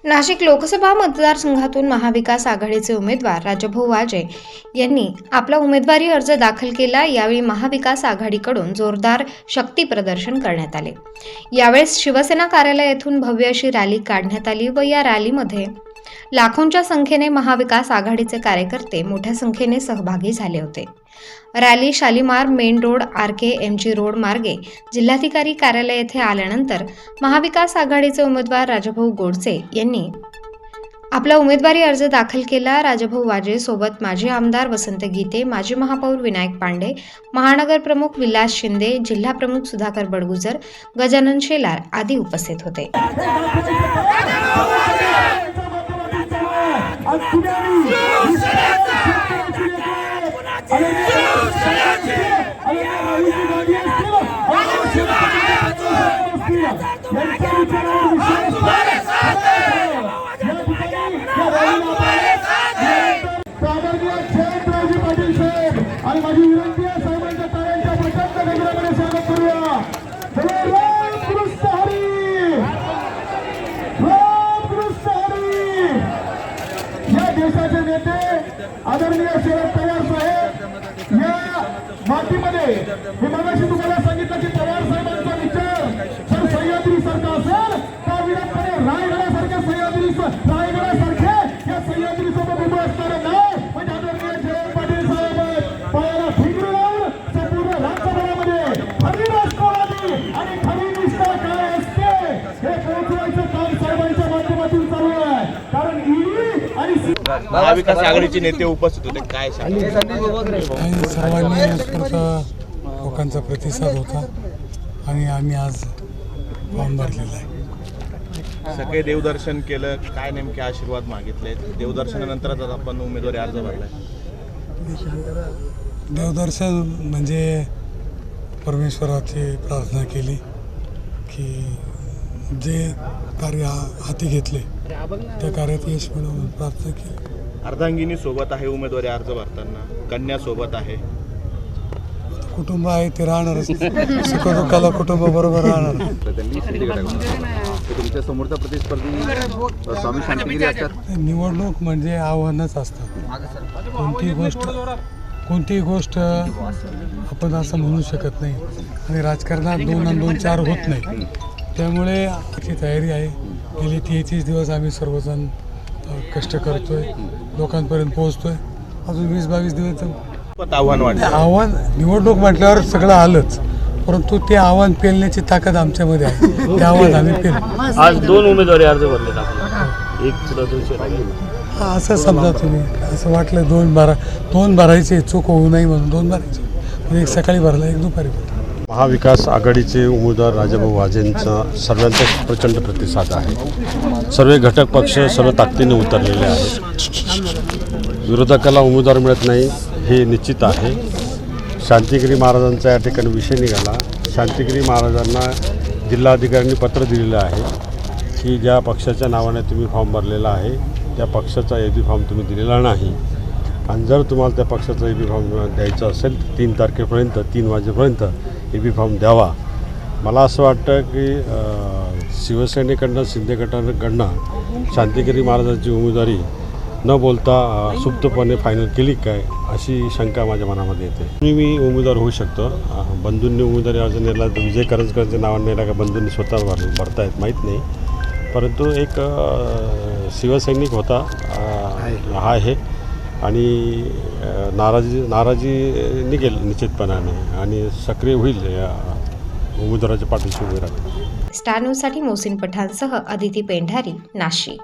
नाशिक लोकसभा मतदारसंघातून महाविकास आघाडीचे उमेदवार राजाभाऊ वाजे यांनी आपला उमेदवारी अर्ज दाखल केला। यावेळी महाविकास आघाडीकडून जोरदार शक्ती प्रदर्शन करण्यात आले। यावेळेस शिवसेना कार्यालय येथून भव्य अशी रॅली काढण्यात आली व या रॅलीमध्ये लाखोंच्या संख्येने महाविकास आघाडीचे कार्यकर्ते मोठ्या संख्येने सहभागी झाले होते। Rally Shalimar main road RKMG road मार्गे जिल्हाधिकारी कार्यालय येथे आल्यानंतर महाविकास आघाडीचे उमेदवार राजाभाऊ गोडसे यांनी आपला उमेदवारी अर्ज दाखल केला। राजाभाऊ वाजे सोबत माजी आमदार वसंत गीते, माजी महापौर विनायक पांडे, महानगर प्रमुख विलास शिंदे, जिल्हा प्रमुख सुधाकर बडगुजर, गजानन शेलार आदी उपस्थित होते। देशाचे नेते आदरणीय शरद पवार साहेब या मातीमध्ये मी मगाशी तुम्हाला सांगितलं की पवार साहेबांचा विचार जर सह्याद्री सारखा असेल तर विधानपणे रायगडासारख्या रायगडासारखे या सह्याद्री सोबत उभं असणारे नाव म्हणजे आदरणीय जयंत पाटील साहेब पायाला ठिकरी लावून संपूर्ण राज्यभरामध्ये खरी राष्ट्रवादी आणि खरी निष्ठा काय असते हे पोहोचवायचं काम साहेबांच्या माध्यमातून चालू आहे। कारण ईडी आणि महाविकास आघाडीचे नेते उपस्थित होते, काय सर्वांनी लोकांचा प्रतिसाद होता आणि आम्ही आज फॉर्म भरलेला आहे। सगळे देवदर्शन केलं, काय नेमके आशीर्वाद मागितले? देवदर्शनानंतरच आपण उमेदवारी अर्ज भरलाय। देवदर्शन म्हणजे परमेश्वराची प्रार्थना केली की जे कार्य हाती घेतले त्या कार्यात यश मिळवून प्रार्थना केली। अर्धांगिनी सोबत आहे उमेदवारी अर्ज भरताना, कन्या सोबत आहे, कुटुंब आहे ते राहणारच, सुखदुःखाला कुटुंब बरोबर राहणार। तुमच्या समोरचा प्रतिस्पर्धी स्वामी शांतिगिरी असतात। निवडणूक म्हणजे आव्हानच असतात। कोणतीही गोष्ट आपण असं म्हणू शकत नाही आणि राजकारणात 2 आणि 2 4 होत नाही। त्यामुळे याची तयारी आहे। गेली 33 दिवस आम्ही सर्वजण कष्ट करतोय, लोकांपर्यंत पोहोचतोय। अजून 20-22 दिवस आव्हान निवडणूक म्हटल्यावर सगळं आलंच, परंतु ते आव्हान पेलण्याची ताकद आमच्यामध्ये आहे। ते आव्हान आम्ही पेल। आज 2 उमेदवारी अर्ज भरले आपण, एक सुद्धा दुसरे असं समजा तुम्ही, असं वाटलं 2 भरायचे, चूक होऊ नये म्हणून 2 भरायचे। एक सकाळी भरला, एक दुपारी भरला। महाविकास आघाडीचे उमेदवार राजाभाऊ वाजेंचा सर्वांचा प्रचंड प्रतिसाद आहे। सर्व घटक पक्ष सर्व ताकदीने उतरलेले आहेत। विरोधकाला उमेदवार मिळत नाही हे निश्चित आहे। शांतिगिरी महाराजांचा या ठिकाणी विषय निघाला। शांतिगिरी महाराजांना जिल्हाधिकाऱ्यांनी पत्र दिलेलं आहे की ज्या पक्षाच्या नावाने तुम्ही फॉर्म भरलेला आहे त्या पक्षाचा एबी फॉर्म तुम्ही दिलेला नाही, आणि जर तुम्हाला त्या पक्षाचा एबी फॉर्म द्यायचा असेल 3 तारखेपर्यंत 3 वाजेपर्यंत एबी फॉर्म द्यावा। मला असं वाटतं की शिवसेनेकडनं शिंदे गटाकडनं शांतिगिरी महाराजांची उमेदवारी न बोलता सुप्तपणे फायनल केली काय अशी शंका माझ्या मनामध्ये येते। मी उमेदवार होऊ शकतो। बंधूंनी उमेदवारी अर्ज नेला तर विजय करंजकरांच्या नावाने नेला का बंधूंनी स्वतः भरतायत माहीत नाही, परंतु एक शिवसैनिक होता आहे आणि नाराजी निघेल निश्चितपणाने आणि सक्रिय होईल या उमेदवाराच्या पाठीशी उभे राहतील। स्टार न्यूजसाठी मोहसिन पठाणसह अदिती पेंढारी, नाशिक।